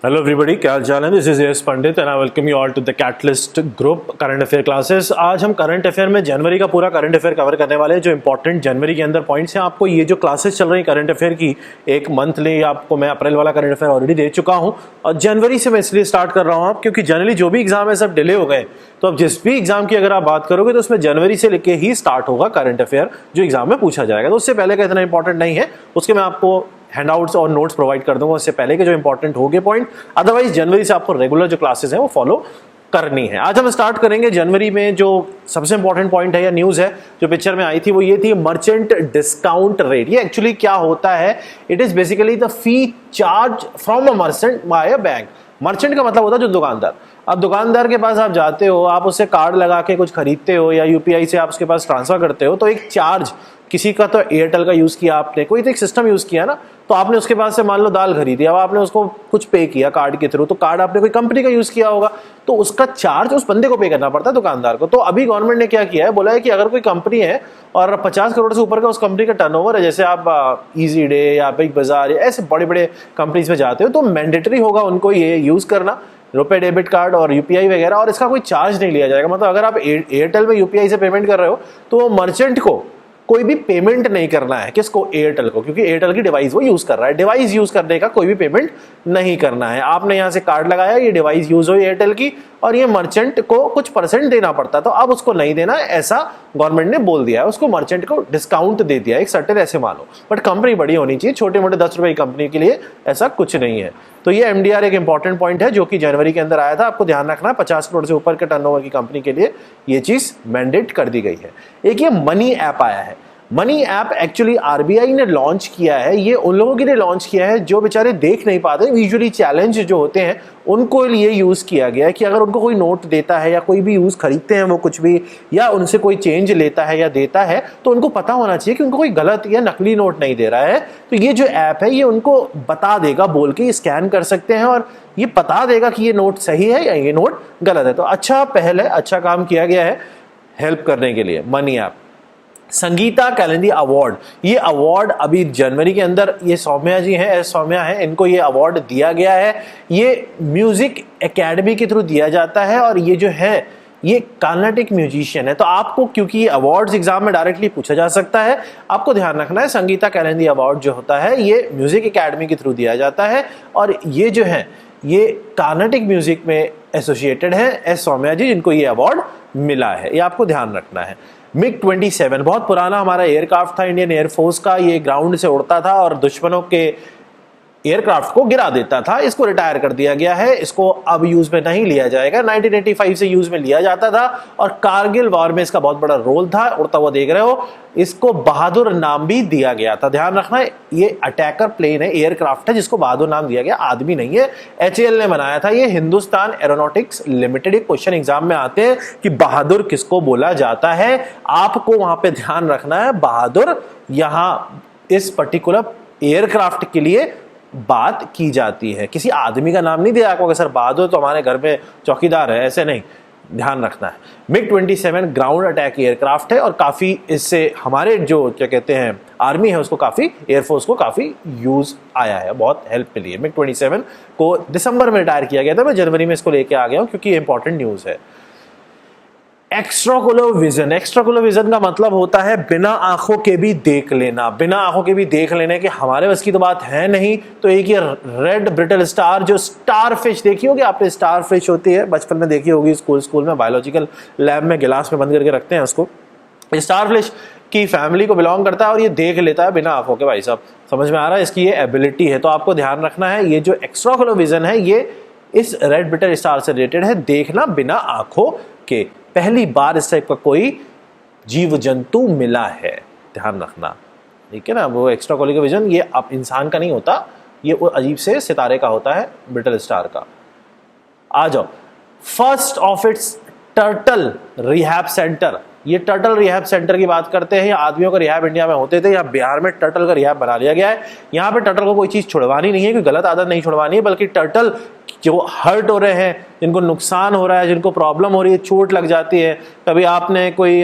Hello everybody, क्या हाल चाल है। This is S Pandit and I welcome you all to the catalyst group current affair classes. आज हम करंट अफेयर में जनवरी का पूरा करंट अफेयर कवर करने वाले हैं। जो इंपॉर्टेंट जनवरी के अंदर पॉइंट्स हैं, आपको ये जो क्लासेस चल रही हैं करंट अफेयर की, एक मंथली आपको मैं अप्रैल वाला करंट अफेयर ऑलरेडी दे चुका हूँ और जनवरी से मैं इसलिए स्टार्ट कर रहा हूँ आप, क्योंकि जनरली जो भी एग्जाम है सब डिले हो गए। तो अब जिस भी एग्जाम की अगर आप बात करोगे तो उसमें जनवरी से लेके ही स्टार्ट होगा करंट अफेयर जो एग्जाम में पूछा जाएगा। तो उससे पहले का इतना इंपॉर्टेंट नहीं है, उसके मैं आपको हैंडआउट्स और नोट्स प्रोवाइड कर दूंगा उससे पहले के जो इंपॉर्टेंट हो गए पॉइंट। अदरवाइज जनवरी से आपको रेगुलर जो क्लासेस हैं वो फॉलो करनी है। आज हम स्टार्ट करेंगे जनवरी में जो सबसे इंपॉर्टेंट पॉइंट है या न्यूज है जो पिक्चर में आई थी, वो ये थी मर्चेंट डिस्काउंट रेट। ये एक्चुअली क्या होता है? It is basically the fee charge from a merchant by a bank. Merchant का मतलब होता है जो दुकानदार। अब दुकानदार के पास आप जाते हो, आप उससे कार्ड लगा के कुछ खरीदते हो या यूपीआई से आप उसके पास ट्रांसफर करते हो, तो एक चार्ज, किसी का तो एयरटेल का यूज किया आपने, कोई तो एक सिस्टम यूज किया ना, तो आपने उसके पास से मान लो दाल खरीदी, अब आपने उसको कुछ पे किया कार्ड के थ्रू, तो कार्ड आपने कोई कंपनी का यूज किया होगा तो उसका चार्ज उस बंदे को पे करना पड़ता है, दुकानदार को। तो अभी गवर्नमेंट ने क्या किया है, बोला है कि अगर कोई कंपनी है और 50 करोड़ से ऊपर का उस कंपनी का टर्नओवर है, जैसे आप इजी डे या बिग बाजार या ऐसे बड़े बड़े कंपनीज में जाते हो, तो मैंडेटरी होगा उनको ये यूज करना, रुपए डेबिट कार्ड और यूपीआई वगैरह, और इसका कोई चार्ज नहीं लिया जाएगा। मतलब अगर आप एयरटेल में यूपीआई से पेमेंट कर रहे हो तो वो मर्चेंट को कोई भी पेमेंट नहीं करना है। किसको? एयरटेल को, क्योंकि एयरटेल की डिवाइस वो यूज कर रहा है। डिवाइस यूज करने का कोई भी पेमेंट नहीं करना है। आपने यहां से कार्ड लगाया, ये डिवाइस यूज हो एयरटेल की, और ये मर्चेंट को कुछ परसेंट देना पड़ता, तो अब उसको नहीं देना है, ऐसा गवर्नमेंट ने बोल दिया है। उसको मर्चेंट को डिस्काउंट दे दिया एक सर्टेन, ऐसे मानो। बट कंपनी बड़ी होनी चाहिए, छोटे मोटे 10 रुपए की कंपनी के लिए ऐसा कुछ नहीं है। तो ये एमडीआर एक इंपॉर्टेंट पॉइंट है जो कि जनवरी के अंदर आया था, आपको ध्यान रखना है। 50 करोड़ से ऊपर के टर्नओवर की कंपनी के लिए ये चीज मैंडेट कर दी गई है। एक ये मनी ऐप आया है। मनी ऐप एक्चुअली आरबीआई ने लॉन्च किया है। ये उन लोगों के लिए लॉन्च किया है जो बेचारे देख नहीं पाते, विजुअली चैलेंज जो होते हैं उनको लिए यूज किया गया है कि अगर उनको कोई नोट देता है या कोई भी यूज खरीदते हैं वो कुछ भी, या उनसे कोई चेंज लेता है या देता है, तो उनको पता होना चाहिए कि उनको कोई गलत या नकली नोट नहीं दे रहा है। तो ये जो ऐप है ये उनको बता देगा, बोल के स्कैन कर सकते हैं और ये बता देगा कि ये नोट सही है या ये नोट गलत है। तो अच्छा पहल है, अच्छा काम किया गया है हेल्प करने के लिए मनी ऐप। संगीता कैलेंडी अवार्ड, ये अवार्ड अभी जनवरी के अंदर ये सौम्या जी हैं, एस सौम्या हैं, इनको ये अवार्ड दिया गया है। ये म्यूजिक एकेडमी के थ्रू दिया जाता है और ये जो है ये कार्नेटिक म्यूजिशियन है। तो आपको, क्योंकि ये अवार्ड्स एग्जाम में डायरेक्टली पूछा जा सकता है, आपको ध्यान रखना है संगीता कैलेंडी अवार्ड जो होता है ये म्यूजिक एकेडमी के थ्रू दिया जाता है और ये जो है ये कार्नेटिक म्यूजिक में एसोसिएटेड है एस सौम्या जी, जिनको ये अवार्ड मिला है। ये आपको ध्यान रखना है। मिग 27 बहुत पुराना हमारा एयरक्राफ्ट था इंडियन एयरफोर्स का। ये ग्राउंड से उड़ता था और दुश्मनों के एयरक्राफ्ट को गिरा देता था। इसको रिटायर कर दिया गया है, इसको अब यूज में नहीं लिया जाएगा। 1985 से यूज में लिया जाता था और कारगिल वॉर में इसका बहुत बड़ा रोल था। उड़ता हुआ देख रहे हो, इसको बहादुर नाम भी दिया गया था। ध्यान रखना है, ये अटैकर प्लेन है, एयरक्राफ्ट है जिसको बहादुर नाम दिया गया, आदमी नहीं है। एचएएल ने बनाया था। ये हिंदुस्तान एरोनॉटिक्स लिमिटेड। एक क्वेश्चन एग्जाम में आते हैं कि बहादुर किसको बोला जाता है, आपको वहां पे ध्यान रखना है। बहादुर यहां इस पर्टिकुलर एयरक्राफ्ट के लिए बात की जाती है, किसी आदमी का नाम नहीं दिया आपको कि सर बहादुर तो हमारे घर में चौकीदार है, ऐसे नहीं, ध्यान रखना है। मिग 27 ग्राउंड अटैक एयरक्राफ्ट है और काफी इससे हमारे जो क्या कहते हैं आर्मी है उसको काफी, एयरफोर्स को काफी यूज आया है, बहुत हेल्प मिली है। मिग 27 को दिसंबर में रिटायर किया गया था, मैं जनवरी में इसको लेके आ गया हूं क्योंकि इंपॉर्टेंट न्यूज है। एक्स्ट्राकुलर विजन, एक्स्ट्राकुलर विजन का मतलब होता है बिना आंखों के भी देख लेना। बिना आंखों के भी देख लेने के हमारे बस की तो बात है नहीं। तो एक ये रेड ब्रिटल स्टार, जो स्टार फिश देखी होगी आपने, स्टार फिश होती है, बचपन में देखी होगी, स्कूल में बायोलॉजिकल लैब में गिलास में बंद करके रखते हैं उसको। स्टार फिश की फैमिली को बिलोंग करता है और ये देख लेता है बिना आंखों के। भाई साहब समझ में आ रहा है, इसकी ये एबिलिटी है। तो आपको ध्यान रखना है, ये जो एक्स्ट्राकुलर विजन है ये इस रेड ब्रिटल स्टार से रिलेटेड है, देखना बिना आंखों के। पहली बार इस टाइप का कोई जीव जंतु मिला है, ध्यान रखना, ठीक है ना। वो एक्स्ट्राकुलर विजन ये अब इंसान का नहीं होता, ये वो अजीब से सितारे का होता है, ब्रिटल स्टार का। आ जाओ, first of its turtle rehab centre. ये टर्टल रिहैब सेंटर की बात करते हैं। आदमियों का रिहैब इंडिया में होते थे, यहाँ बिहार में टर्टल का रिहैब बना लिया गया है। यहाँ पे टर्टल को कोई चीज़ छुड़वानी नहीं है, कोई गलत आदत नहीं छुड़वानी है, बल्कि टर्टल जो हर्ट हो रहे हैं, जिनको नुकसान हो रहा है, जिनको प्रॉब्लम हो रही है, चोट लग जाती है, कभी आपने कोई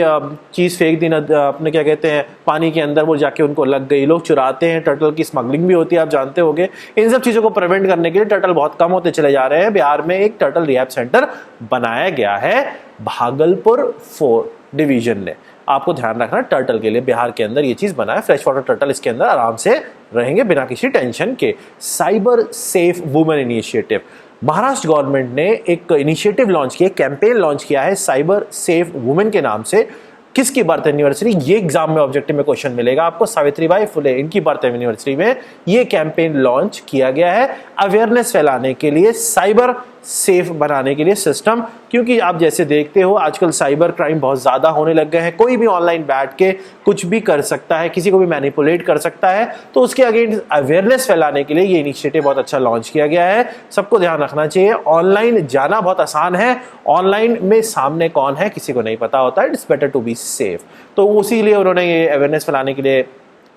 चीज़ फेंक दी ना, अपने क्या कहते हैं पानी के अंदर, वो जाके उनको लग गई, लोग चुराते हैं, टर्टल की स्मगलिंग भी होती है, आप जानते होंगे। इन सब चीज़ों को प्रिवेंट करने के लिए टर्टल बहुत कम होते चले जा रहे हैं। बिहार में एक टर्टल रिहैब सेंटर बनाया गया है भागलपुर 4 डिवीजन ने। आपको ध्यान रखना, टर्टल के लिए बिहार के अंदर ये चीज बना है। फ्रेश वाटर टर्टल इसके अंदर आराम से रहेंगे बिना किसी टेंशन के। Cyber safe women initiative, Maharashtra government ने एक इनिशिएटिव लॉन्च किया, कैंपेन लॉन्च किया है साइबर सेफ वुमेन के नाम से। किसकी बर्थ एनिवर्सरी, ये एग्जाम में ऑब्जेक्टिव में क्वेश्चन मिलेगा आपको। सावित्रीबाई फुले, इनकी बर्थ एनिवर्सरी में ये कैंपेन लॉन्च किया गया है, अवेयरनेस फैलाने के लिए, साइबर सेफ बनाने के लिए सिस्टम। क्योंकि आप जैसे देखते हो आजकल साइबर क्राइम बहुत ज्यादा होने लग गए हैं, कोई भी ऑनलाइन बैठ के कुछ भी कर सकता है, किसी को भी मैनिपुलेट कर सकता है। तो उसके अगेंस्ट अवेयरनेस फैलाने के लिए ये इनिशिएटिव बहुत अच्छा लॉन्च किया गया है। सबको ध्यान रखना चाहिए, ऑनलाइन जाना बहुत आसान है, ऑनलाइन में सामने कौन है किसी को नहीं पता होता है, it's better to be safe. तो उसी लिए उन्होंने ये अवेयरनेस फैलाने के लिए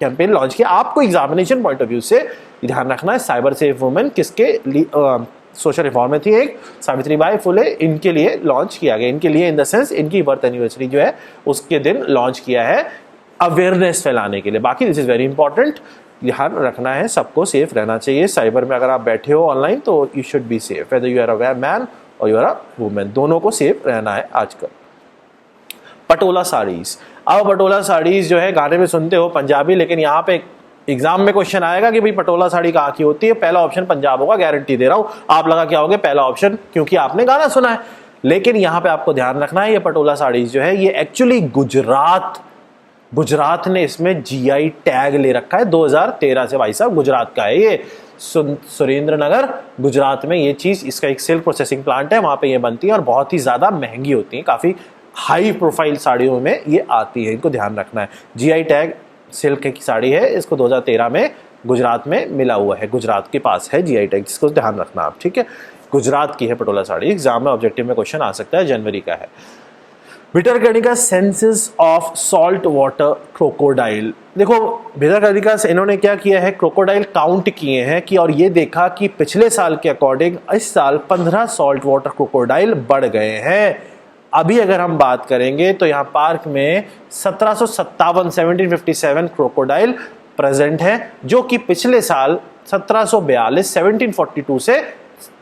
कैंपेन लॉन्च किया। आपको एग्जामिनेशन पॉइंट ऑफ व्यू से ध्यान रखना है, साइबर सेफ वुमेन किसके सोशल रिफॉर्म में थी, एक सावित्रीबाई फुले, इनके लिए लॉन्च किया गया। इनके लिए इन द सेंस इनकी बर्थ एनिवर्सरी जो है उसके दिन लॉन्च किया है, अवेयरनेस फैलाने के लिए। बाकी दिस इज वेरी इंपॉर्टेंट, ध्यान रखना है, सबको सेफ रहना चाहिए। साइबर में अगर आप बैठे हो ऑनलाइन तो you should be safe, whether you are a man or you are a woman, दोनों को सेफ रहना है आजकल। पटोला साड़ीज, अब पटोला साड़ीज जो है गाने में सुनते हो पंजाबी, लेकिन यहाँ पे एग्जाम में क्वेश्चन आएगा कि भाई पटोला साड़ी कहाँ की होती है। पहला ऑप्शन पंजाब होगा, गारंटी दे रहा हूं। आप लगा क्या होगे, पहला ऑप्शन, क्योंकि आपने गाना सुना है। लेकिन यहाँ पे आपको ध्यान रखना है, ये पटोला साड़ीज जो है ये एक्चुअली गुजरात ने इसमें जीआई टैग ले रखा है 2013 से। भाई साहब गुजरात का है ये, सुरेंद्र नगर गुजरात में ये चीज, इसका एक सिल्क प्रोसेसिंग प्लांट है, वहां पे ये बनती है और बहुत ही ज्यादा महंगी होती है, काफी हाई प्रोफाइल साड़ियों में ये आती है, इनको ध्यान रखना है। जीआई टैग सिल्क की साड़ी है, इसको 2013 में गुजरात में मिला हुआ है, गुजरात के पास है जीआई टैग, जिसको ध्यान रखना आप, ठीक है। गुजरात की है पटोला साड़ी, एग्जाम में ऑब्जेक्टिव में क्वेश्चन आ सकता है, जनवरी का है। Bhitarkanika senses of salt water crocodile, देखो भितरकनिका से इन्होंने क्या किया है, क्रोकोडाइल काउंट किए हैं कि, और ये देखा कि पिछले साल के अकॉर्डिंग इस साल 15 सॉल्ट वाटर क्रोकोडाइल बढ़ गए हैं। अभी अगर हम बात करेंगे तो यहाँ पार्क में 1757 क्रोकोडाइल प्रेजेंट है, जो कि पिछले साल 1742 से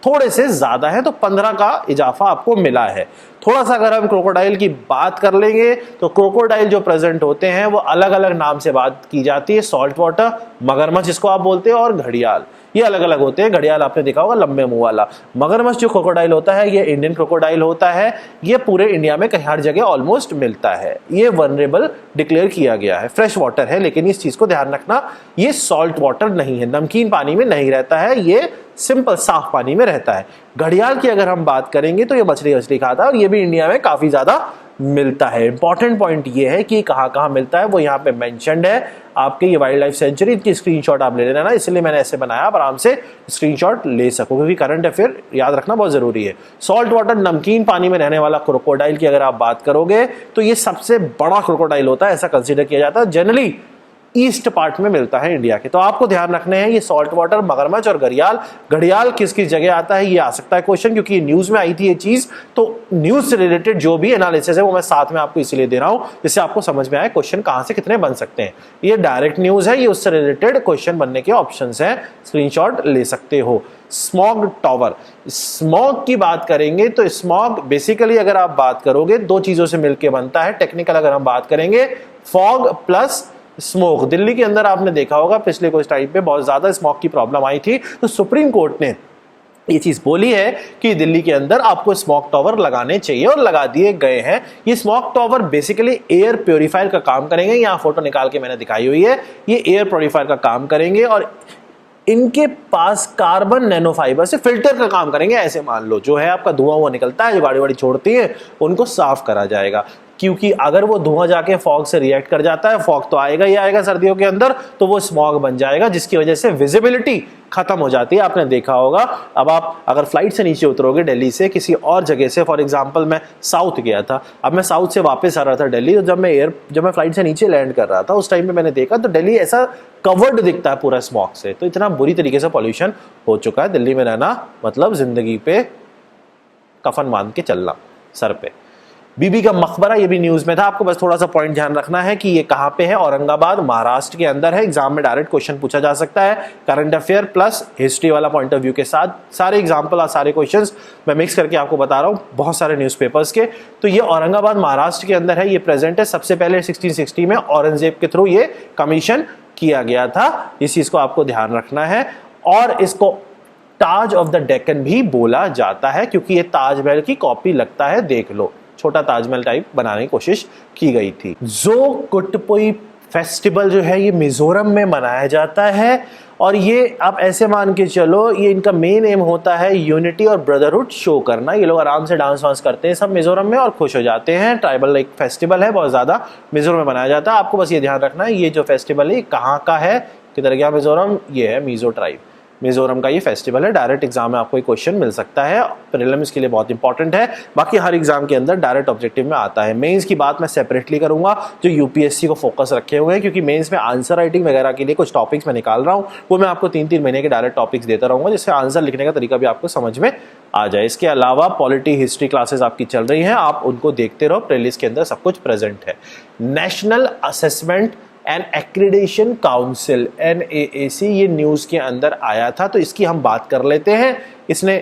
थोड़े से ज्यादा है, तो 15 का इजाफा आपको मिला है। थोड़ा सा अगर हम क्रोकोडाइल की बात कर लेंगे तो क्रोकोडाइल जो प्रेजेंट होते हैं वो अलग अलग नाम से बात की जाती है, सॉल्ट वाटर, मगरमच्छ जिसको आप बोलते हैं, और घड़ियाल, ये अलग अलग होते हैं। घड़ियाल आपने देखा होगा लंबे मुंह वाला। मगरमच्छ जो क्रोकोडाइल होता है ये इंडियन क्रोकोडाइल होता है, ये पूरे इंडिया में कहीं हर जगह ऑलमोस्ट मिलता है। ये वनरेबल डिक्लेयर किया गया है, फ्रेश वाटर है, लेकिन इस चीज को ध्यान रखना, ये सॉल्ट वाटर नहीं है, नमकीन पानी में नहीं रहता है, ये सिंपल साफ पानी में रहता है। घड़ियाल की अगर हम बात करेंगे तो ये मछली खाता है और ये भी इंडिया में काफी ज्यादा मिलता है। इंपॉर्टेंट पॉइंट ये है कि कहाँ मिलता है वो यहाँ पे मेंशन्ड है आपके, ये वाइल्ड लाइफ सेंचुरी की स्क्रीनशॉट आप ले लेना ना, इसलिए मैंने ऐसे बनाया, आप आराम से स्क्रीनशॉट ले सको, क्योंकि करंट अफेयर याद रखना बहुत जरूरी है। सॉल्ट वाटर नमकीन पानी में रहने वाला क्रोकोडाइल की अगर आप बात करोगे तो ये सबसे बड़ा क्रोकोडाइल होता है, ऐसा कंसिडर किया जाता है, जनरली ईस्ट पार्ट में मिलता है इंडिया के। तो आपको ध्यान रखने हैं ये सॉल्ट वाटर, मगरमच्छ और घड़ियाल। घड़ियाल किस किस जगह आता है ये आ सकता है क्वेश्चन, क्योंकि न्यूज में आई थी ये चीज, तो न्यूज से रिलेटेड जो भी एनालिसिस है वो मैं साथ में आपको इसीलिए दे रहा हूं जिससे आपको समझ में आए क्वेश्चन कहां से कितने बन सकते हैं। ये डायरेक्ट न्यूज है, ये उससे रिलेटेड क्वेश्चन बनने के ऑप्शंस हैं, स्क्रीनशॉट ले सकते हो। स्मॉग टॉवर, स्मॉग की बात करेंगे तो स्मॉग बेसिकली अगर आप बात करोगे दो चीजों से मिलकर बनता है। टेक्निकल अगर हम बात करेंगे, फॉग प्लस स्मोक। दिल्ली के अंदर आपने देखा होगा पिछले कुछ टाइम पे बहुत ज्यादा स्मोक की प्रॉब्लम आई थी, तो सुप्रीम कोर्ट ने ये चीज बोली है कि दिल्ली के अंदर आपको स्मोक टॉवर लगाने चाहिए और लगा दिए गए हैं। ये smoke tower basically air purifier का काम करेंगे, यहाँ फोटो निकाल के मैंने दिखाई हुई है, ये एयर प्योरीफायर का काम करेंगे और इनके पास कार्बन नैनो फाइबर से फिल्टर का काम करेंगे। ऐसे मान लो जो है आपका धुआं हुआ निकलता है, जो गाड़ी वाड़ी छोड़ती है उनको साफ करा जाएगा। क्योंकि अगर वो धुआं जाके फॉग से रिएक्ट कर जाता है, फॉग तो आएगा ही आएगा सर्दियों के अंदर, तो वो स्मॉग बन जाएगा जिसकी वजह से विजिबिलिटी खत्म हो जाती है। आपने देखा होगा, अब आप अगर फ्लाइट से नीचे उतरोगे दिल्ली से किसी और जगह से, फॉर एग्जांपल मैं साउथ गया था, अब मैं साउथ से वापस आ रहा था दिल्ली, तो जब मैं फ्लाइट से नीचे लैंड कर रहा था उस टाइम में मैंने देखा तो दिल्ली ऐसा कवर्ड दिखता है पूरा स्मॉग से। तो इतना बुरी तरीके से पॉल्यूशन हो चुका है। दिल्ली में रहना मतलब जिंदगी पे कफन बांध के चलना सर पे। बीबी का मकबरा, ये भी न्यूज में था, आपको बस थोड़ा सा पॉइंट ध्यान रखना है कि ये कहां पे है, औरंगाबाद महाराष्ट्र के अंदर है। एग्जाम में डायरेक्ट क्वेश्चन पूछा जा सकता है, करंट अफेयर प्लस हिस्ट्री वाला पॉइंट ऑफ व्यू के साथ। सारे एग्जाम्पल और सारे क्वेश्चंस मैं मिक्स करके आपको बता रहा हूं बहुत सारे न्यूज़पेपर्स के। तो ये औरंगाबाद महाराष्ट्र के अंदर है, ये प्रेजेंट है। सबसे पहले 1660 में औरंगजेब के थ्रू ये कमीशन किया गया था, इस चीज को आपको ध्यान रखना है। और इसको ताज ऑफ द डेक्कन भी बोला जाता है क्योंकि ये ताजमहल की कॉपी लगता है, देख लो, छोटा ताजमहल टाइप बनाने की कोशिश की गई थी। जो कुटपुई फेस्टिवल जो है ये मिजोरम में मनाया जाता है और ये आप ऐसे मान के चलो ये इनका मेन एम होता है यूनिटी और ब्रदरहुड शो करना। ये लोग आराम से डांस वांस करते हैं सब मिजोरम में और खुश हो जाते हैं। ट्राइबल एक फेस्टिवल है, बहुत ज्यादा मिजोरम में मनाया जाता है। आपको बस ये ध्यान रखना है ये जो फेस्टिवल है कहाँ का है, किधर गया मिजोरम, ये है मिजो ट्राइब, मिजोरम का ये फेस्टिवल है। डायरेक्ट एग्जाम में आपको एक क्वेश्चन मिल सकता है, प्रीलिम्स के लिए बहुत इंपॉर्टेंट है। बाकी हर एग्जाम के अंदर डायरेक्ट ऑब्जेक्टिव में आता है। मेंस की बात मैं सेपरेटली करूंगा जो यूपीएससी को फोकस रखे हुए हैं, क्योंकि मेंस में आंसर राइटिंग वगैरह के लिए कुछ टॉपिक्स मैं निकाल रहा हूँ, वो मैं आपको 3-3 महीने के डायरेक्ट टॉपिक्स देता रहूंगा जिससे आंसर लिखने का तरीका भी आपको समझ में आ जाए। इसके अलावा पॉलिटी हिस्ट्री क्लासेस आपकी चल रही हैं, आप उनको देखते रहो, प्लेलिस्ट के अंदर सब कुछ प्रेजेंट है। National assessment and accreditation council NAAC, ये न्यूज के अंदर आया था, तो इसकी हम बात कर लेते हैं। इसने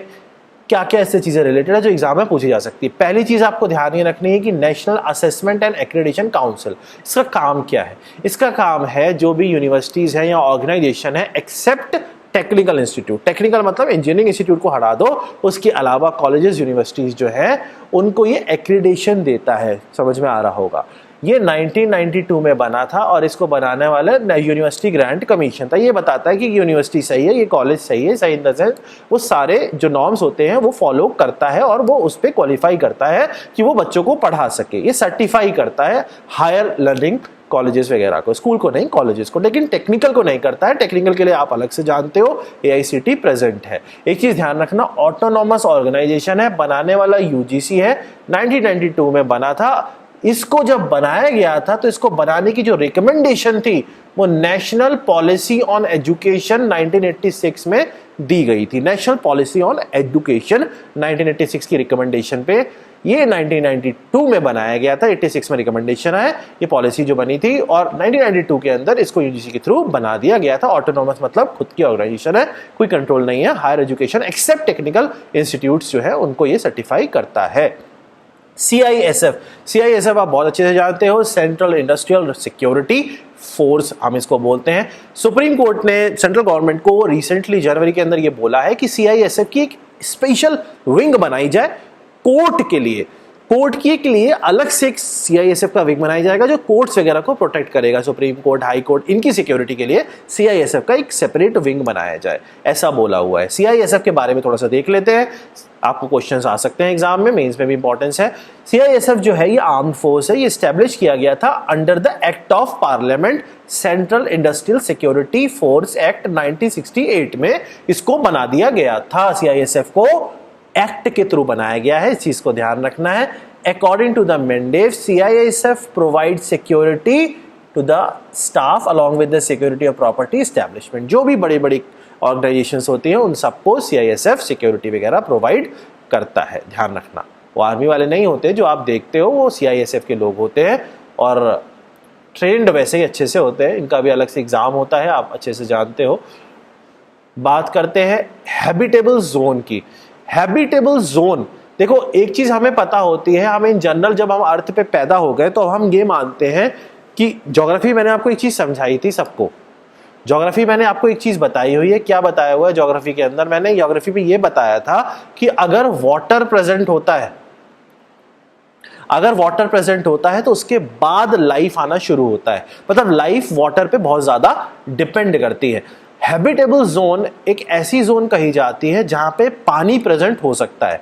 क्या क्या ऐसे चीजें रिलेटेड है जो एग्जाम में पूछी जा सकती है। पहली चीज आपको ध्यान ये रखनी है कि national assessment and accreditation council, इसका काम क्या है? इसका काम है जो भी यूनिवर्सिटीज है या ऑर्गेनाइजेशन है एक्सेप्ट टेक्निकल इंस्टीट्यूट, टेक्निकल मतलब इंजीनियरिंग इंस्टीट्यूट को हटा दो, उसके अलावा कॉलेजेस यूनिवर्सिटीज जो है उनको ये एक्रीडेशन देता है। समझ में आ रहा होगा। ये 1992 में बना था और इसको बनाने वाला यूनिवर्सिटी ग्रांट कमीशन था। ये बताता है कि यूनिवर्सिटी सही है, ये कॉलेज सही है, सही इन द सेंस वो सारे जो नॉर्म्स होते हैं वो फॉलो करता है और वो उस पर क्वालिफाई करता है कि वो बच्चों को पढ़ा सके। ये सर्टिफाई करता है हायर लर्निंग कॉलेजेस वगैरह को, स्कूल को नहीं कॉलेजेस को, लेकिन टेक्निकल को नहीं करता है। टेक्निकल के लिए आप अलग से जानते हो AICT प्रेजेंट है। एक चीज ध्यान रखना, ऑटोनॉमस ऑर्गेनाइजेशन है, बनाने वाला UGC है, 1992 में बना था। इसको जब बनाया गया था तो इसको बनाने की जो रिकमेंडेशन थी वो नेशनल पॉलिसी ऑन एजुकेशन 1986 में दी गई थी। नेशनल पॉलिसी ऑन एजुकेशन 1986 की रिकमेंडेशन पे ये 1992 में बनाया गया था, 86 में रिकमेंडेशन है, ये पॉलिसी जो बनी थी और 1992 के अंदर इसको UGC के थ्रू बना दिया गया था। ऑटोनॉमस मतलब खुद की ऑर्गेनाइजेशन है, कोई कंट्रोल नहीं है। Higher education except technical institutes जो है उनको ये सर्टिफाई करता है। CISF आप बहुत अच्छे से जानते हो, सेंट्रल इंडस्ट्रियल सिक्योरिटी फोर्स हम इसको बोलते हैं। सुप्रीम कोर्ट ने सेंट्रल गवर्नमेंट को रिसेंटली जनवरी के अंदर ये बोला है कि CISF की एक स्पेशल विंग बनाई जाए कोर्ट के लिए। कोर्ट के लिए अलग से एक CISF का विंग बनाया जाएगा जो कोर्ट्स वगैरह को प्रोटेक्ट करेगा। सुप्रीम कोर्ट, हाई कोर्ट, इनकी सिक्योरिटी के लिए CISF का एक सेपरेट विंग बनाया जाए, ऐसा बोला हुआ है। CISF के बारे में थोड़ा सा देख लेते हैं, आपको क्वेश्चंस आ सकते हैं एग्जाम में, मेंस में भी इंपॉर्टेंस है। CISF जो है ये आर्म्ड फोर्स है, ये एस्टेब्लिश किया गया था under the act of parliament, central industrial security force act 1968 में इसको बना दिया गया था। CISF को एक्ट के थ्रू बनाया गया है, इस चीज को ध्यान रखना है। According to the mandate, CISF provide security to the staff along with the security of property establishment. जो भी बड़ी बड़ी ऑर्गेनाइजेशंस होती हैं उन सबको CISF सिक्योरिटी वगैरह प्रोवाइड करता है, ध्यान रखना। वो आर्मी वाले नहीं होते जो आप देखते हो, वो CISF के लोग होते हैं और ट्रेंड वैसे ही अच्छे से होते हैं, इनका भी अलग से एग्जाम होता है, आप अच्छे से जानते हो। बात करते हैं हैबिटेबल जोन की। हैबिटेबल जोन, देखो एक चीज हमें पता होती है, हमें इन जनरल जब हम अर्थ पे पैदा हो गए तो हम ये मानते हैं कि ज्योग्राफी, मैंने आपको एक चीज समझाई थी सबको, ज्योग्राफी मैंने आपको एक चीज बताई हुई है। क्या बताया हुआ है ज्योग्राफी के अंदर? मैंने ज्योग्राफी में ये बताया था कि अगर वाटर प्रेजेंट होता है, अगर वाटर प्रेजेंट होता है तो उसके बाद लाइफ आना शुरू होता है, मतलब लाइफ वाटर पे बहुत ज्यादा डिपेंड करती है। हैबिटेबल जोन एक ऐसी जोन कही जाती है जहां पे पानी प्रेजेंट हो सकता है।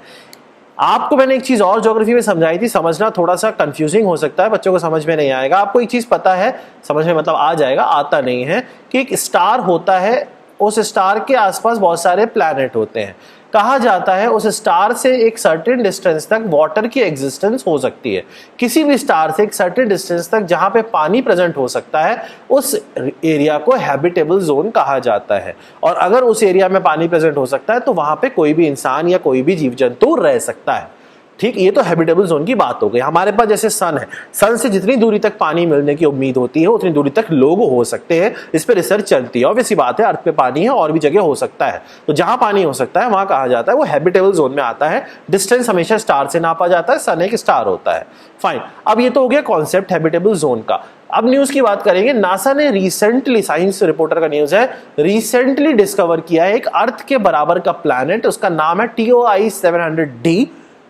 आपको मैंने एक चीज और ज्योग्राफी में समझाई थी, समझना थोड़ा सा कंफ्यूजिंग हो सकता है, बच्चों को समझ में नहीं आएगा। आपको एक चीज पता है, समझ में मतलब आ जाएगा, आता नहीं है, कि एक स्टार होता है, उस स्टार के आसपास बहुत सारे प्लैनेट होते हैं। कहा जाता है उस स्टार से एक सर्टेन डिस्टेंस तक वाटर की एग्जिस्टेंस हो सकती है। किसी भी स्टार से एक सर्टेन डिस्टेंस तक जहां पे पानी प्रेजेंट हो सकता है, उस एरिया को हैबिटेबल जोन कहा जाता है। और अगर उस एरिया में पानी प्रेजेंट हो सकता है तो वहां पे कोई भी इंसान या कोई भी जीव जंतु रह सकता है। ठीक, ये तो हैबिटेबल जोन की बात हो गई। हमारे पास जैसे सन है, सन से जितनी दूरी तक पानी मिलने की उम्मीद होती है उतनी दूरी तक लोग हो सकते हैं। इस पे रिसर्च चलती है। ऑब्वियसली बात है, अर्थ पे पानी है और भी जगह हो सकता है, तो जहां पानी हो सकता है वहां कहा जाता है वो हैबिटेबल जोन में आता है। डिस्टेंस हमेशा स्टार से नापा जाता है, सन एक स्टार होता है। फाइन, अब ये तो हो गया कॉन्सेप्ट हैबिटेबल जोन का। अब न्यूज की बात करेंगे। नासा ने रिसेंटली, साइंस रिपोर्टर का न्यूज है, रिसेंटली डिस्कवर किया है एक अर्थ के बराबर का प्लैनेट, उसका नाम है TOI 700d,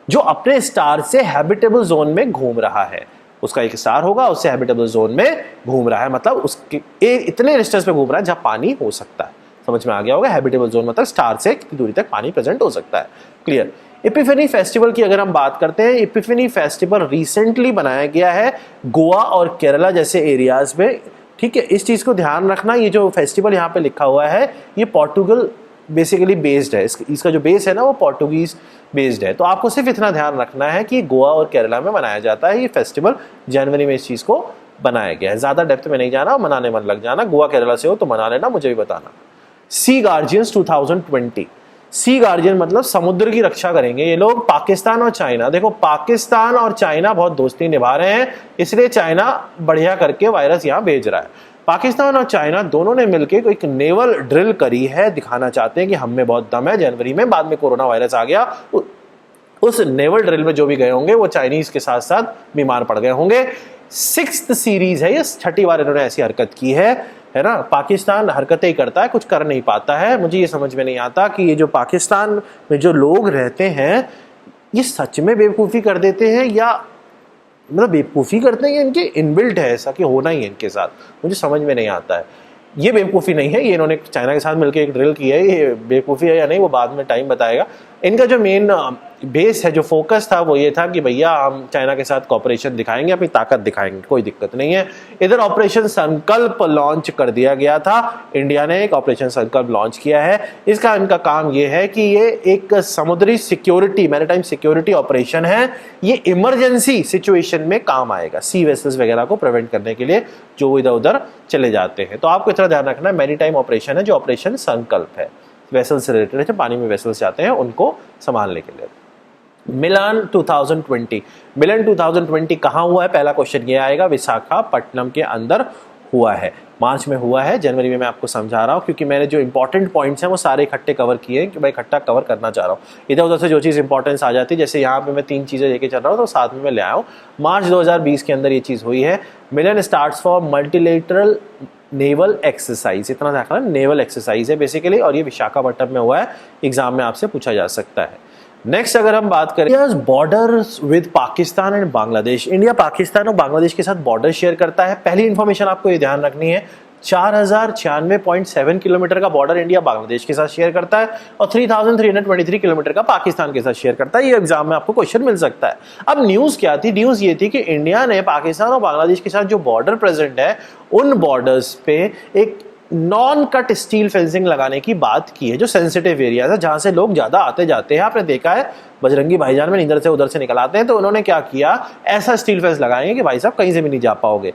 जो अपने स्टार से हैबिटेबल जोन में घूम रहा है। उसका एक स्टार होगा, उससे हैबिटेबल जोन में घूम रहा है, मतलब उसके इतने डिस्टेंस पे घूम रहा है जहां पानी हो सकता है। समझ में आ गया होगा, हैबिटेबल जोन मतलब स्टार से कितनी दूरी तक पानी प्रेजेंट हो सकता है। क्लियर। इपिफेनी फेस्टिवल की अगर हम बात करते हैं, इपिफेनी फेस्टिवल रिसेंटली बनाया गया है गोवा और केरला जैसे एरियाज में। ठीक है, इस चीज को ध्यान रखना, ये जो फेस्टिवल यहाँ पे लिखा हुआ है ये पोर्टुगल बेसिकली बेस्ड है, इसका जो बेस है ना वो पोर्टुगीज बेस्ड है। तो आपको सिर्फ इतना ध्यान रखना है कि गोवा और केरला में मनाया जाता है ये फेस्टिवल। जनवरी में इस चीज को बनाया गया है। ज्यादा डेप्थ में नहीं जाना, मनाने मन लग जाना। गोवा केरला से हो तो मना लेना, मुझे भी बताना। सी गार्जियंस 2020। सी गार्जियन मतलब समुद्र की रक्षा करेंगे ये लोग। पाकिस्तान और चाइना, देखो पाकिस्तान और चाइना बहुत दोस्ती निभा रहे हैं, इसलिए चाइना बढ़िया करके वायरस यहाँ भेज रहा है। पाकिस्तान और चाइना दोनों ने मिलकर एक नेवल ड्रिल करी है, दिखाना चाहते हैं कि हम में बहुत दम है। जनवरी में, बाद में कोरोना वायरस आ गया, उस नेवल ड्रिल में जो भी गए होंगे वो चाइनीज के साथ साथ बीमार पड़ गए होंगे। 6th सीरीज है ये, 6ठी बार इन्होंने ऐसी हरकत की है ना। पाकिस्तान हरकतें ही करता है, कुछ कर नहीं पाता है। मुझे ये समझ में नहीं आता कि ये जो पाकिस्तान में जो लोग रहते हैं ये सच में बेवकूफ़ी कर देते हैं या मतलब बेवकूफ़ी करते हैं या इनके इनबिल्ट है ऐसा कि होना ही है इनके साथ, मुझे समझ में नहीं आता है। ये बेवकूफ़ी नहीं है, ये इन्होंने चाइना के साथ मिलकर एक ड्रिल की है, ये बेवकूफ़ी है या नहीं वो बाद में टाइम बताएगा। इनका जो मेन बेस है, जो फोकस था वो ये था कि भैया हम चाइना के साथ कॉपरेशन दिखाएंगे, अपनी ताकत दिखाएंगे, कोई दिक्कत नहीं है। इधर ऑपरेशन संकल्प लॉन्च कर दिया गया था, इंडिया ने एक ऑपरेशन संकल्प लॉन्च किया है। इसका इनका काम ये है कि ये एक समुद्री सिक्योरिटी, मैरीटाइम सिक्योरिटी ऑपरेशन है। ये इमरजेंसी सिचुएशन में काम आएगा, सी वेसल्स वगैरह को प्रिवेंट करने के लिए जो इधर उधर चले जाते हैं। तो आपको इतना ध्यान रखना है, मैरीटाइम ऑपरेशन है जो ऑपरेशन संकल्प है, वेसल्स से रिलेटेड है, जो पानी में वेसल्स जाते हैं उनको संभालने के लिए। मिलान 2020, मिलान 2020 कहाँ हुआ है? पहला क्वेश्चन ये आएगा, विशाखापट्टनम के अंदर हुआ है, मार्च में हुआ है। जनवरी में मैं आपको समझा रहा हूँ क्योंकि मैंने जो इंपॉर्टेंट पॉइंट्स हैं वो सारे इकट्ठे कवर किए हैं कि भाई इकट्ठा कवर करना चाह रहा हूँ। इधर उधर से जो चीज़ इंपॉर्टेंस आ जाती है, जैसे यहाँ पे मैं 3 चीज़ें लेके चल रहा हूँ तो साथ में मैं ले आया हूँ। मार्च 2020 के अंदर ये चीज़ हुई है। Milan starts for multilateral naval exercise, इतना देखना, नेवल एक्सरसाइज है बेसिकली, और ये विशाखापट्टनम में हुआ है। एग्जाम में आपसे पूछा जा सकता है। नेक्स्ट अगर हम बात करें borders with Pakistan and Bangladesh, India Pakistan और बांग्लादेश के साथ बॉर्डर शेयर करता है। पहली इंफॉर्मेशन आपको ये ध्यान रखनी है, 4096.7 किलोमीटर का बॉर्डर इंडिया बांग्लादेश के साथ शेयर करता है और 3323 किलोमीटर का पाकिस्तान के साथ शेयर करता है। ये एग्जाम में आपको क्वेश्चन मिल सकता है। अब न्यूज क्या थी? न्यूज ये थी कि इंडिया ने पाकिस्तान और बांग्लादेश के साथ जो बॉर्डर प्रेजेंट है उन बॉर्डर्स पे एक नॉन कट स्टील फेंसिंग लगाने की बात की है, जो सेंसिटिव एरिया है जहां से लोग ज्यादा आते जाते हैं। आपने देखा है बजरंगी भाईजान में इधर से उधर से निकल आते हैं, तो उन्होंने क्या किया, ऐसा स्टील फेंस लगाएंगे कि भाई साहब कहीं से भी नहीं जा पाओगे।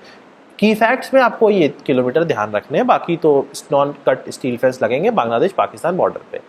की फैक्ट्स में आपको ये किलोमीटर ध्यान रखने हैं, बाकी तो नॉन कट स्टील फेंस लगेंगे बांग्लादेश पाकिस्तान बॉर्डर पे।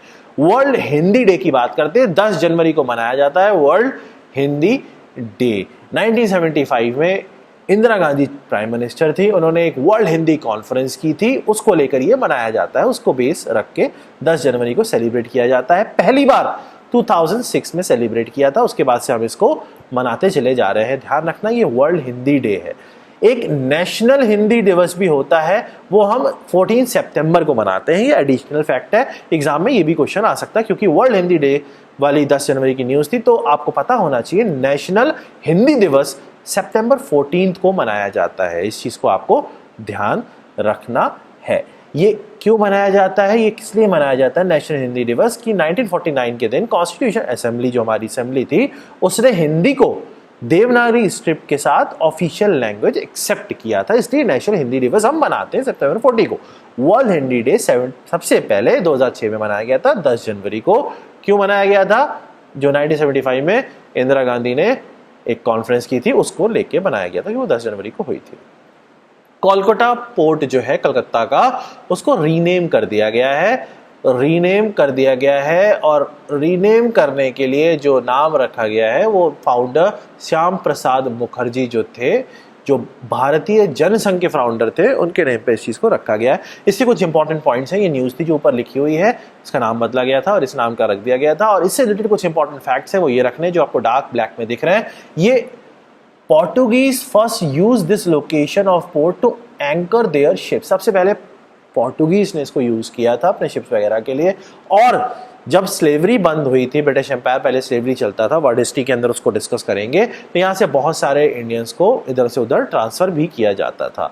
वर्ल्ड हिंदी डे की बात करते हैं, 10 जनवरी को मनाया जाता है वर्ल्ड हिंदी डे। 1975 में इंदिरा गांधी प्राइम मिनिस्टर थी, उन्होंने एक वर्ल्ड हिंदी कॉन्फ्रेंस की थी, उसको लेकर ये मनाया जाता है। उसको बेस रख के 10 जनवरी को सेलिब्रेट किया जाता है। पहली बार 2006 में सेलिब्रेट किया था, उसके बाद से हम इसको मनाते चले जा रहे हैं। ध्यान रखना ये वर्ल्ड हिंदी डे है। एक नेशनल हिंदी दिवस भी होता है, वो हम 14 सितंबर को मनाते हैं। ये एडिशनल फैक्ट है, एग्जाम में ये भी क्वेश्चन आ सकता है क्योंकि वर्ल्ड हिंदी डे वाली 10 जनवरी की न्यूज थी, तो आपको पता होना चाहिए नेशनल हिंदी दिवस सितंबर 14 को मनाया जाता है। इस चीज को आपको ध्यान रखना है। ये क्यों मनाया जाता है, ये किस लिए मनाया जाता है नेशनल हिंदी दिवस, कि 1949 के दिन कॉन्स्टिट्यूशन असेंबली जो हमारी असेंबली थी उसने हिंदी को देवनागरी स्क्रिप्ट के साथ ऑफिशियल लैंग्वेज एक्सेप्ट किया था, इसलिए नेशनल हिंदी दिवस हम मनाते हैं सितंबर 40 को। वर्ल्ड हिंदी डे सबसे पहले 2006 में मनाया गया था 10 जनवरी को। क्यों मनाया गया था, जो 1975 में इंदिरा गांधी ने एक कॉन्फ्रेंस की थी उसको लेके बनाया गया था कि वो 10 जनवरी को हुई थी। कोलकाता पोर्ट जो है कलकत्ता का, उसको रीनेम कर दिया गया है, और रीनेम करने के लिए जो नाम रखा गया है वो फाउंडर श्याम प्रसाद मुखर्जी जो थे, जो भारतीय जनसंघ के फाउंडर थे, उनके नेम पे इस चीज़ को रखा गया है। इससे कुछ इंपॉर्टेंट पॉइंट्स हैं, ये न्यूज़ थी जो ऊपर लिखी हुई है, इसका नाम बदला गया था और इस नाम का रख दिया गया था। और इससे रिलेटेड कुछ इंपॉर्टेंट फैक्ट्स हैं, वो ये रखने जो आपको डार्क ब्लैक में दिख रहे हैं। ये Portuguese first use this location of port to anchor their ship. सबसे पहले पोर्टुगीज ने इसको यूज किया था अपने शिप्स वगैरह के लिए। और जब स्लेवरी बंद हुई थी, ब्रिटिश एम्पायर, पहले स्लेवरी चलता था, वर्ल्ड हिस्ट्री के अंदर उसको डिस्कस करेंगे, तो यहाँ से बहुत सारे इंडियंस को इधर से उधर ट्रांसफर भी किया जाता था।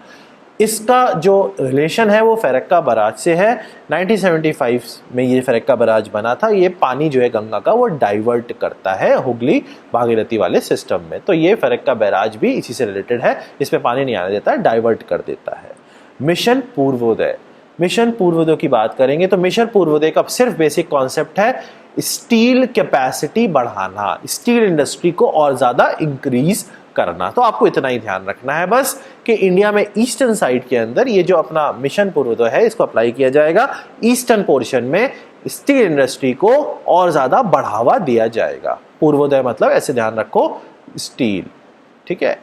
इसका जो रिलेशन है वो फरक्का बराज से है। 1975 में ये फरक्का बराज बना था। ये पानी जो है गंगा का वो डाइवर्ट करता है हुगली भागीरथी वाले सिस्टम में, तो ये फरक्का बराज भी इसी से रिलेटेड है, इसमें पानी नहीं आने देता है, डाइवर्ट कर देता है। मिशन पूर्वोदय, मिशन पूर्वोदय की बात करेंगे तो मिशन पूर्वोदय का सिर्फ बेसिक कॉन्सेप्ट है स्टील कैपेसिटी बढ़ाना, स्टील इंडस्ट्री को और ज्यादा इंक्रीज करना। तो आपको इतना ही ध्यान रखना है बस कि इंडिया में ईस्टर्न साइड के अंदर ये जो अपना मिशन पूर्वोदय है इसको अप्लाई किया जाएगा। ईस्टर्न पोर्शन में स्टील इंडस्ट्री को और ज्यादा बढ़ावा दिया जाएगा। पूर्वोदय मतलब ऐसे ध्यान रखो स्टील, ठीक है।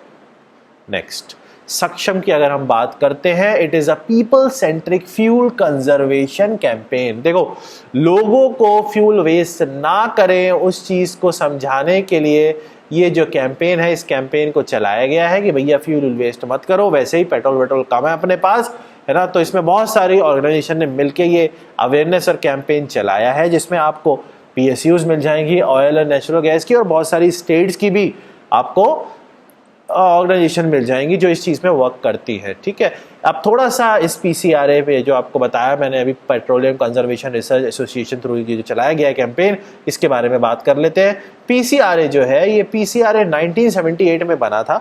नेक्स्ट, सक्षम की अगर हम बात करते हैं, it is a people centric fuel conservation campaign. देखो, लोगों को फ्यूल वेस्ट ना करें उस चीज को समझाने के लिए ये जो कैंपेन है, इस कैंपेन को चलाया गया है कि भैया फ्यूल वेस्ट मत करो। वैसे ही पेट्रोल वेट्रोल कम है अपने पास, है ना, तो इसमें बहुत सारी ऑर्गेनाइजेशन ने मिलकर ये अवेयरनेस और कैंपेन चलाया है, जिसमें आपको PSUs मिल जाएंगी ऑयल और नेचुरल गैस की, और बहुत सारी स्टेट्स की भी आपको ऑर्गेनाइजेशन मिल जाएंगी जो इस चीज़ में वर्क करती है, ठीक है। अब थोड़ा सा इस PCRA पे जो आपको बताया मैंने अभी, petroleum conservation research association through जो चलाया गया है कैंपेन, इसके बारे में बात कर लेते हैं। PCRA जो है, ये PCRA 1978 में बना था,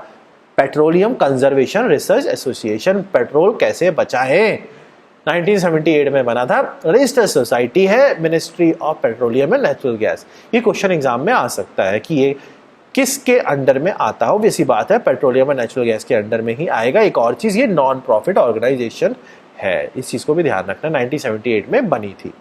petroleum conservation research association, petrol कैसे बचाएं, 1978 में बना था। रजिस्टर्ड सोसाइटी है ministry of petroleum and natural gas. ये क्वेश्चन एग्जाम में आ सकता है कि ये किसके अंडर में आता हो, वैसी बात है पेट्रोलियम और नेचुरल गैस के अंडर में ही आएगा। एक और चीज, ये नॉन प्रॉफिट ऑर्गेनाइजेशन है, इस चीज को भी ध्यान रखना, 1978 में बनी थी।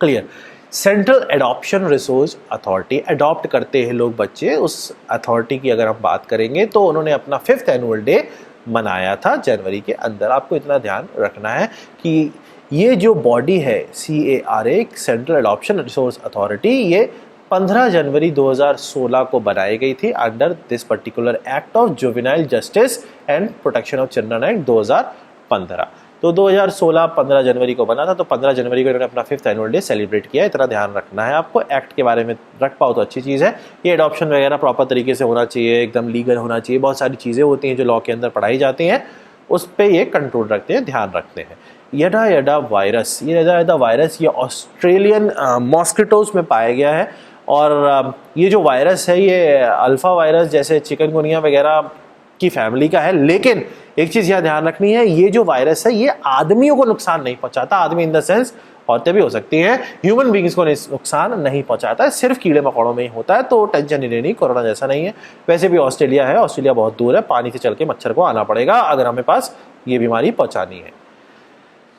Clear. Central adoption resource authority, adopt करते हैं लोग बच्चे, उस अथॉरिटी की अगर हम बात करेंगे तो उन्होंने अपना 5th एनुअल डे मनाया था जनवरी के अंदर। आपको इतना ध्यान रखना है कि ये जो बॉडी है CARA, central adoption resource authority, ये 15 जनवरी 2016 को बनाई गई थी under this particular act of juvenile justice and protection of children act 2015। तो 2016 15 जनवरी को बना था, तो 15 जनवरी को इन्होंने अपना 5th एनुअल डे सेलिब्रेट किया। इतना ध्यान रखना है आपको, एक्ट के बारे में रख पाओ तो अच्छी चीज़ है। ये एडॉप्शन वगैरह प्रॉपर तरीके से होना चाहिए, एकदम लीगल होना चाहिए। बहुत सारी चीज़ें होती हैं जो लॉ के अंदर पढ़ाई जाती हैं, उस पर ये कंट्रोल रखते हैं, ध्यान रखते हैं। यडा यडा वायरस, ये यडा यडा वायरस ये ऑस्ट्रेलियन मॉस्किटोज में पाया गया है, और ये जो वायरस है ये अल्फा वायरस जैसे चिकनगुनिया वगैरह की फैमिली का है। लेकिन एक चीज़ यहाँ ध्यान रखनी है, ये जो वायरस है ये आदमियों को नुकसान नहीं पहुंचाता, आदमी इन द सेंस औरतें भी हो सकती हैं, ह्यूमन बींग्स को नुकसान नहीं पहुंचाता है, सिर्फ कीड़े मकोड़ों में ही होता है, तो टेंशन नहीं लेनी, कोरोना जैसा नहीं है। वैसे भी ऑस्ट्रेलिया है, ऑस्ट्रेलिया बहुत दूर है, पानी से चल के मच्छर को आना पड़ेगा अगर हमें पास ये बीमारी पहुंचानी है।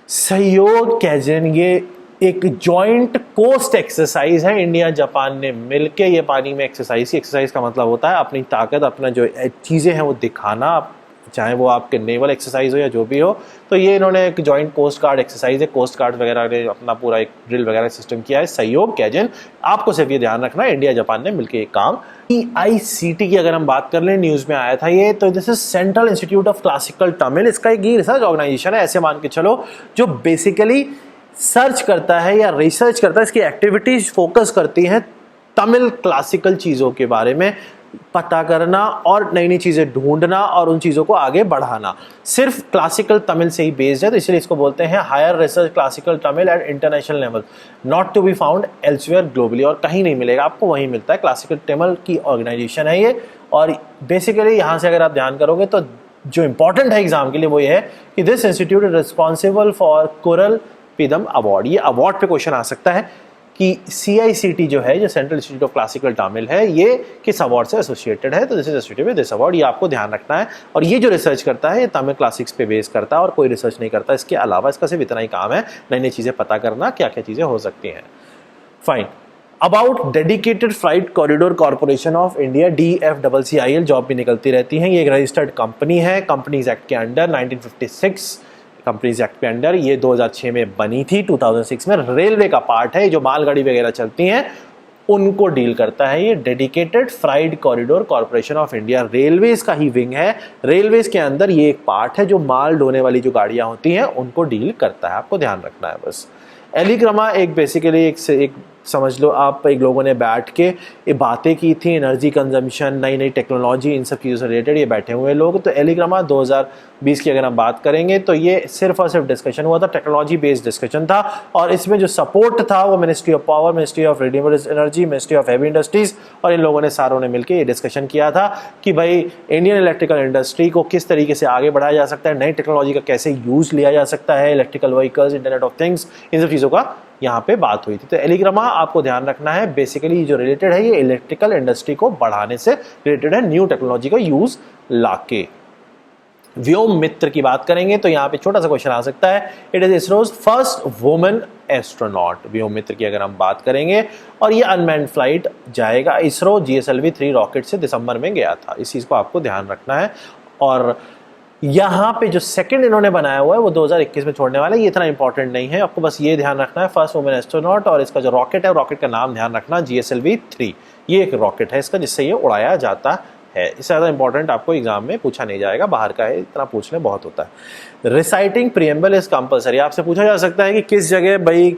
सहयोग कैजन, ये एक जॉइंट कोस्ट एक्सरसाइज है, इंडिया जापान ने मिलके ये पानी में एक्सरसाइज का मतलब होता है अपनी ताकत, अपना जो चीज़ें हैं वो दिखाना, चाहे वो आपके नेवल एक्सरसाइज हो या जो भी हो। तो ये इन्होंने एक जॉइंट कोस्ट गार्ड एक्सरसाइज है, कोस्ट गार्ड वगैरह ने अपना पूरा एक ड्रिल वगैरह सिस्टम किया है, सहयोग कैजन। आपको सिर्फ ये ध्यान रखना है इंडिया जापान ने मिलकर एक काम। EICT की अगर हम बात कर लें, न्यूज़ में आया था ये, तो this is central institute of classical Tamil. इसका एक रिसर्च ऑर्गेनाइजेशन है, ऐसे मान के चलो, जो बेसिकली सर्च करता है या रिसर्च करता है, इसकी एक्टिविटीज फोकस करती हैं तमिल क्लासिकल चीज़ों के बारे में, पता करना और नई नई चीज़ें ढूंढना और उन चीज़ों को आगे बढ़ाना। सिर्फ क्लासिकल तमिल से ही बेस्ड है, तो इसलिए इसको बोलते हैं higher research classical Tamil at international level, not to be found elsewhere globally. और कहीं नहीं मिलेगा आपको, वहीं मिलता है। क्लासिकल तमिल की ऑर्गेनाइजेशन है ये। और बेसिकली यहाँ से अगर आप ध्यान करोगे तो जो इंपॉर्टेंट है एग्जाम के लिए वो ये है कि this institute is responsible for Kural Peedam award. ये अवार्ड पे क्वेश्चन आ सकता है कि CICT जो है, जो central institute of classical Tamil है, ये किस अवार्ड से एसोसिएटेड है, तो this is associated with this award. ये आपको ध्यान रखना है। और ये जो रिसर्च करता है ये तमिल क्लासिक्स पे बेस करता है और कोई रिसर्च नहीं करता इसके अलावा। इसका सिर्फ इतना ही काम है, नई नई चीज़ें पता करना, क्या क्या चीज़ें हो सकती हैं। Fine. About dedicated flight corridor corporation of India, DFCCIL, job भी निकलती रहती हैं। ये एक रजिस्टर्ड कंपनी है, कंपनीज एक्ट के अंडर 1956 कंपनीज एक्ट के अंडर। ये 2006 में बनी थी, 2006 में। रेलवे का पार्ट है, जो मालगाड़ी वगैरह चलती हैं उनको डील करता है ये। Dedicated freight corridor corporation of India, railways का ही विंग है। रेलवेज के अंदर ये एक पार्ट है जो माल ढोने वाली जो गाड़ियां होती हैं उनको डील करता है। आपको ध्यान रखना है बस। एलिग्रामा एक बेसिकली एक समझ लो आप, एक लोगों ने बैठ के ये बातें की थी, एनर्जी कंजम्पशन, नई नई टेक्नोलॉजी, इन सब चीज़ों से रिलेटेड ये बैठे हुए लोग। तो एलिग्रामा 2020 की अगर हम बात करेंगे तो ये सिर्फ और सिर्फ डिस्कशन हुआ था, टेक्नोलॉजी बेस्ड डिस्कशन था। और इसमें जो सपोर्ट था वो ministry of power, ministry of renewable energy, ministry of heavy industries और इन लोगों ने सारों ने मिलकर ये डिस्कशन किया था कि भाई इंडियन इलेक्ट्रिकल इंडस्ट्री को किस तरीके से आगे बढ़ाया जा सकता है, नई टेक्नोलॉजी का कैसे यूज लिया जा सकता है, electrical vehicles, internet of things, इन सब चीज़ों का यहाँ पे बात हुई थी। तो एलिग्रामा आपको ध्यान रखना है, बेसिकली जो रिलेटेड है ये इलेक्ट्रिकल इंडस्ट्री को बढ़ाने से रिलेटेड है, न्यू टेक्नोलॉजी का यूज लाके। व्योम मित्र की बात करेंगे तो यहाँ पे छोटा सा क्वेश्चन आ सकता है। It is ISRO's first women astronaut, Vyom Mitra की अगर हम बात करेंगे। और ये अनमैन्ड फ्लाइट जाएगा, इसरो GSLV-3 रॉकेट से दिसंबर में गया था। इस चीज़ को आपको ध्यान रखना है। और यहाँ पे जो सेकंड इन्होंने बनाया हुआ है वो 2021 में छोड़ने वाला है। ये इतना इंपॉर्टेंट नहीं है, आपको बस ये ध्यान रखना है फर्स्ट वुमेन एस्ट्रोनॉट। और इसका जो रॉकेट है, रॉकेट का नाम ध्यान रखना, GSLV-3। ये एक रॉकेट है इसका जिससे ये उड़ाया जाता है। इससे ज़्यादा इंपॉर्टेंट आपको एग्जाम में पूछा नहीं जाएगा, बाहर का है, इतना पूछने बहुत होता है। रिसाइटिंग प्रियम्बल इज कंपलसरी, आपसे पूछा जा सकता है कि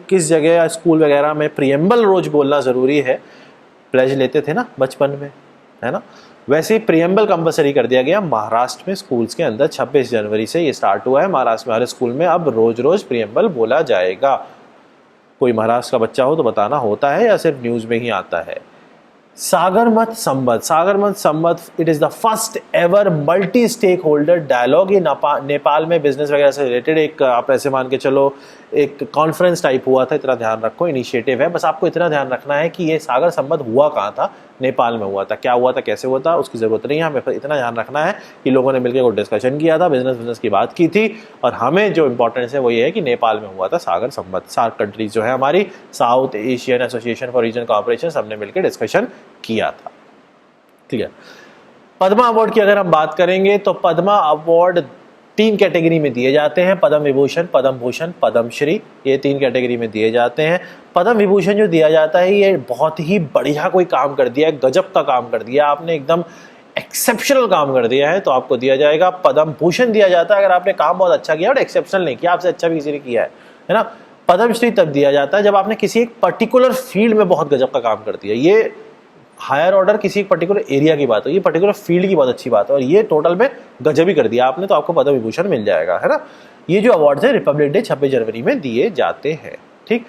किस जगह स्कूल वगैरह में प्रियम्बल रोज बोलना ज़रूरी है। प्लेज लेते थे ना बचपन में, है ना, वैसे ही प्रियम्बल कंपलसरी कर दिया गया महाराष्ट्र में स्कूल्स के अंदर। 26 जनवरी से ये स्टार्ट हुआ है महाराष्ट्र में, हर स्कूल में अब रोज रोज प्रियम्बल बोला जाएगा। कोई महाराष्ट्र का बच्चा हो तो बताना, होता है या सिर्फ न्यूज़ में ही आता है। Sagarmatha Sambandh, it is the first ever multi stakeholder dialogue. ये नेपाल में बिजनेस वगैरह से रिलेटेड एक, आप ऐसे मान के चलो, एक कॉन्फ्रेंस टाइप हुआ था, इतना ध्यान रखो, इनिशिएटिव है। बस आपको इतना ध्यान रखना है कि ये सागर संबंध हुआ कहाँ था, नेपाल में हुआ था। क्या हुआ था, कैसे हुआ था, उसकी ज़रूरत नहीं है हमें, इतना ध्यान रखना है कि लोगों ने मिलकर कोई डिस्कशन किया था, बिजनेस की बात की थी। और हमें जो इंपॉर्टेंस है वो ये है कि नेपाल में हुआ था सागर संबंध। सार्क कंट्रीज जो है हमारी, South Asian association for region cooperation, सबने मिलकर डिस्कशन किया था। क्लियर। पद्मा अवार्ड की अगर हम बात करेंगे तो पद्मा अवार्ड 3 कैटेगरी में दिए जाते हैं, पद्म विभूषण, पद्म भूषण, पद्मश्री, ये 3 कैटेगरी में दिए जाते हैं। पद्म विभूषण जो दिया जाता है ये बहुत ही बढ़िया कोई काम कर दिया है, गजब का काम कर दिया आपने, एकदम एक्सेप्शनल काम कर दिया है तो आपको दिया जाएगा। पद्म भूषण दिया जाता है अगर आपने काम बहुत अच्छा किया और एक्सेप्शनल नहीं किया, आपसे अच्छा भी किसी ने किया है ना। पद्मश्री तब दिया जाता है जब आपने किसी एक पर्टिकुलर फील्ड में बहुत गजब का काम कर दिया। ये हायर ऑर्डर किसी एक पर्टिकुलर एरिया की बात हो, ये पर्टिकुलर फील्ड की बहुत अच्छी बात है और ये टोटल में गजब ही कर दिया आपने, तो आपको पद्म विभूषण मिल जाएगा, है ना। ये जो अवार्ड्स है रिपब्लिक डे 26 जनवरी में दिए जाते हैं। ठीक।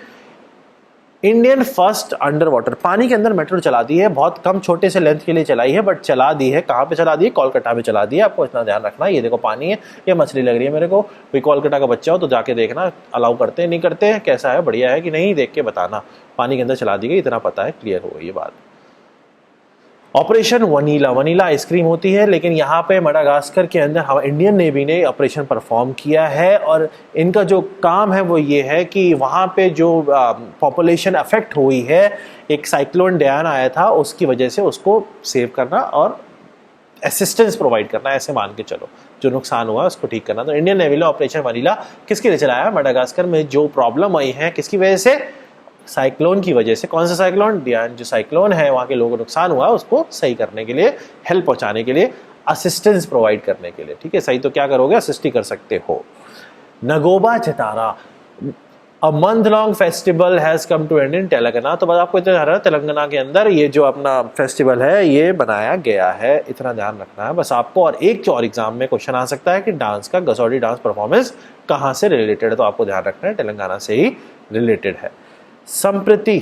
इंडियन फर्स्ट अंडर वाटर, पानी के अंदर मेट्रो चला दी है, बहुत कम छोटे से लेंथ के लिए चलाई है बट चला दी है। कहाँ पे चला दी है? कोलकाता में चला दी है, आपको इतना ध्यान रखना है। ये देखो पानी है, ये मछली लग रही है मेरे को, कोई कोलकाता का बच्चा हो तो जाके देखना, अलाउ करते हैं नहीं करते हैं, कैसा है, बढ़िया है कि नहीं, देख के बताना। पानी के अंदर चला दी गई, इतना पता है, क्लियर हो गई ये बात। ऑपरेशन वनीला, वनीला आइसक्रीम होती है, लेकिन यहाँ पे मडागास्कर के अंदर इंडियन नेवी ने ऑपरेशन परफॉर्म किया है और इनका जो काम है वो ये है कि वहाँ पे जो पॉपुलेशन अफेक्ट हुई है, एक साइक्लोन डयान आया था, उसकी वजह से उसको सेव करना और असिस्टेंस प्रोवाइड करना, ऐसे मान के चलो, जो नुकसान हुआ उसको ठीक करना। तो इंडियन नेवी ने ऑपरेशन वनीला किसके लिए चलाया? मडागास्कर में जो प्रॉब्लम आई है, किसकी वजह से? साइक्लोन की वजह से। कौन सा साइक्लोन? डियान जो साइक्लोन है, वहाँ के लोगों को नुकसान हुआ, उसको सही करने के लिए, हेल्प पहुँचाने के लिए, असिस्टेंस प्रोवाइड करने के लिए। ठीक है, सही तो क्या करोगे? असिस्ट ही कर सकते हो। Nagoba Jatara, a month long festival has come to end in Telangana. तो बस आपको इतना ध्यान रखना, तेलंगाना के अंदर ये जो अपना फेस्टिवल है ये बनाया गया है, इतना ध्यान रखना है बस आपको। और एक और एग्जाम में क्वेश्चन आ सकता है कि डांस का गसौडी डांस परफॉर्मेंस कहाँ से रिलेटेड है, तो आपको ध्यान रखना है तेलंगाना से ही रिलेटेड है। संप्रति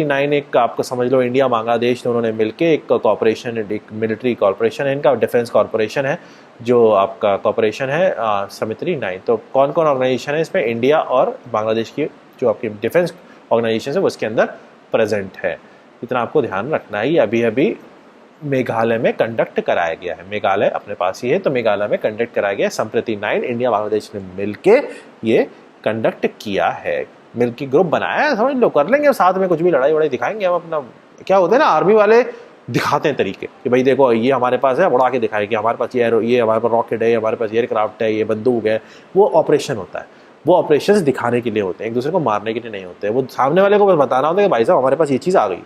9 एक आपको समझ लो इंडिया बांग्लादेश दोनों ने मिलके एक कॉर्पोरेशन, एक मिलिट्री कॉर्पोरेशन है इनका, डिफेंस कॉर्पोरेशन है जो आपका कॉर्पोरेशन है संप्रति 9। तो कौन कौन ऑर्गेनाइजेशन है इसमें, इंडिया और बांग्लादेश की जो आपकी डिफेंस ऑर्गेनाइजेशन है वो इसके अंदर प्रेजेंट है, इतना आपको ध्यान रखना है। ये अभी अभी मेघालय में कंडक्ट कराया गया है, मेघालय अपने पास ही है तो मेघालय में कंडक्ट कराया गया है। संप्रति 9 इंडिया बांग्लादेश ने मिलके ये कंडक्ट किया है, मिलके ग्रुप बनाया है, समझ लो कर लेंगे साथ में, कुछ भी लड़ाई वड़ाई दिखाएंगे हम अपना। क्या होता है ना आर्मी वाले दिखाते हैं तरीके कि भाई देखो ये हमारे पास है, उड़ा के दिखाए कि हमारे पास ये हमारे पास रॉकेट है, हमारे पास एयरक्राफ्ट है, ये बंदूक है। वो ऑपरेशन होता है, वो ऑपरेशंस दिखाने के लिए होते हैं, एक दूसरे को मारने के लिए नहीं होते हैं। वो सामने वाले को बस बताना होता है कि भाई साहब हमारे पास ये चीज़ आ गई,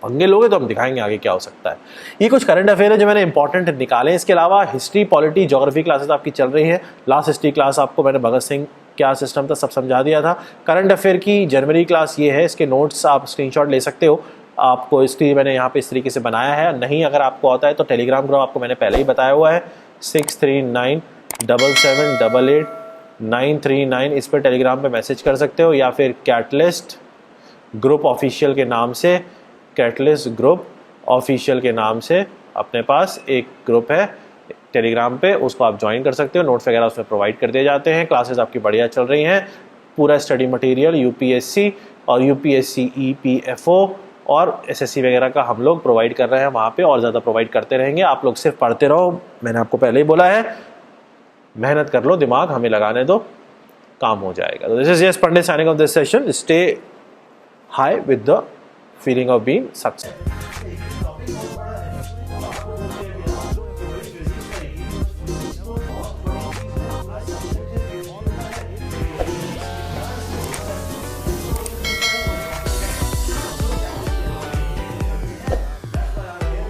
पंगे लोगे तो हम दिखाएंगे आगे क्या हो सकता है। ये कुछ करंट अफेयर है जो मैंने इंपॉर्टेंट निकाले। इसके अलावा हिस्ट्री, पॉलिटी, ज्योग्राफी क्लासेस आपकी चल रही हैं। लास्ट हिस्ट्री क्लास आपको मैंने भगत सिंह क्या सिस्टम था सब समझा दिया था। करंट अफेयर की जनवरी क्लास ये है, इसके नोट्स आप स्क्रीनशॉट ले सकते हो। आपको इसकी मैंने यहाँ पे इस तरीके से बनाया है, नहीं अगर आपको आता है तो टेलीग्राम ग्रुप आपको मैंने पहले ही बताया हुआ है 6397788939। इस पर टेलीग्राम पे मैसेज कर सकते हो, या फिर कैटलिस्ट ग्रुप ऑफिशियल के नाम से, कैटलिस्ट ग्रुप ऑफिशियल के नाम से अपने पास एक ग्रुप है टेलीग्राम पे, उसको आप ज्वाइन कर सकते हो। नोट्स वगैरह उसमें प्रोवाइड कर दिए जाते हैं, क्लासेस आपकी बढ़िया चल रही हैं। पूरा स्टडी मटेरियल यूपीएससी और यूपीएससी ईपीएफओ और एसएससी वगैरह का हम लोग प्रोवाइड कर रहे हैं वहाँ पे, और ज़्यादा प्रोवाइड करते रहेंगे। आप लोग सिर्फ पढ़ते रहो, मैंने आपको पहले ही बोला है, मेहनत कर लो, दिमाग हमें लगाने दो, काम हो जाएगा। तो this is yes Pandit signing off this session. Stay high with the feeling of being successful.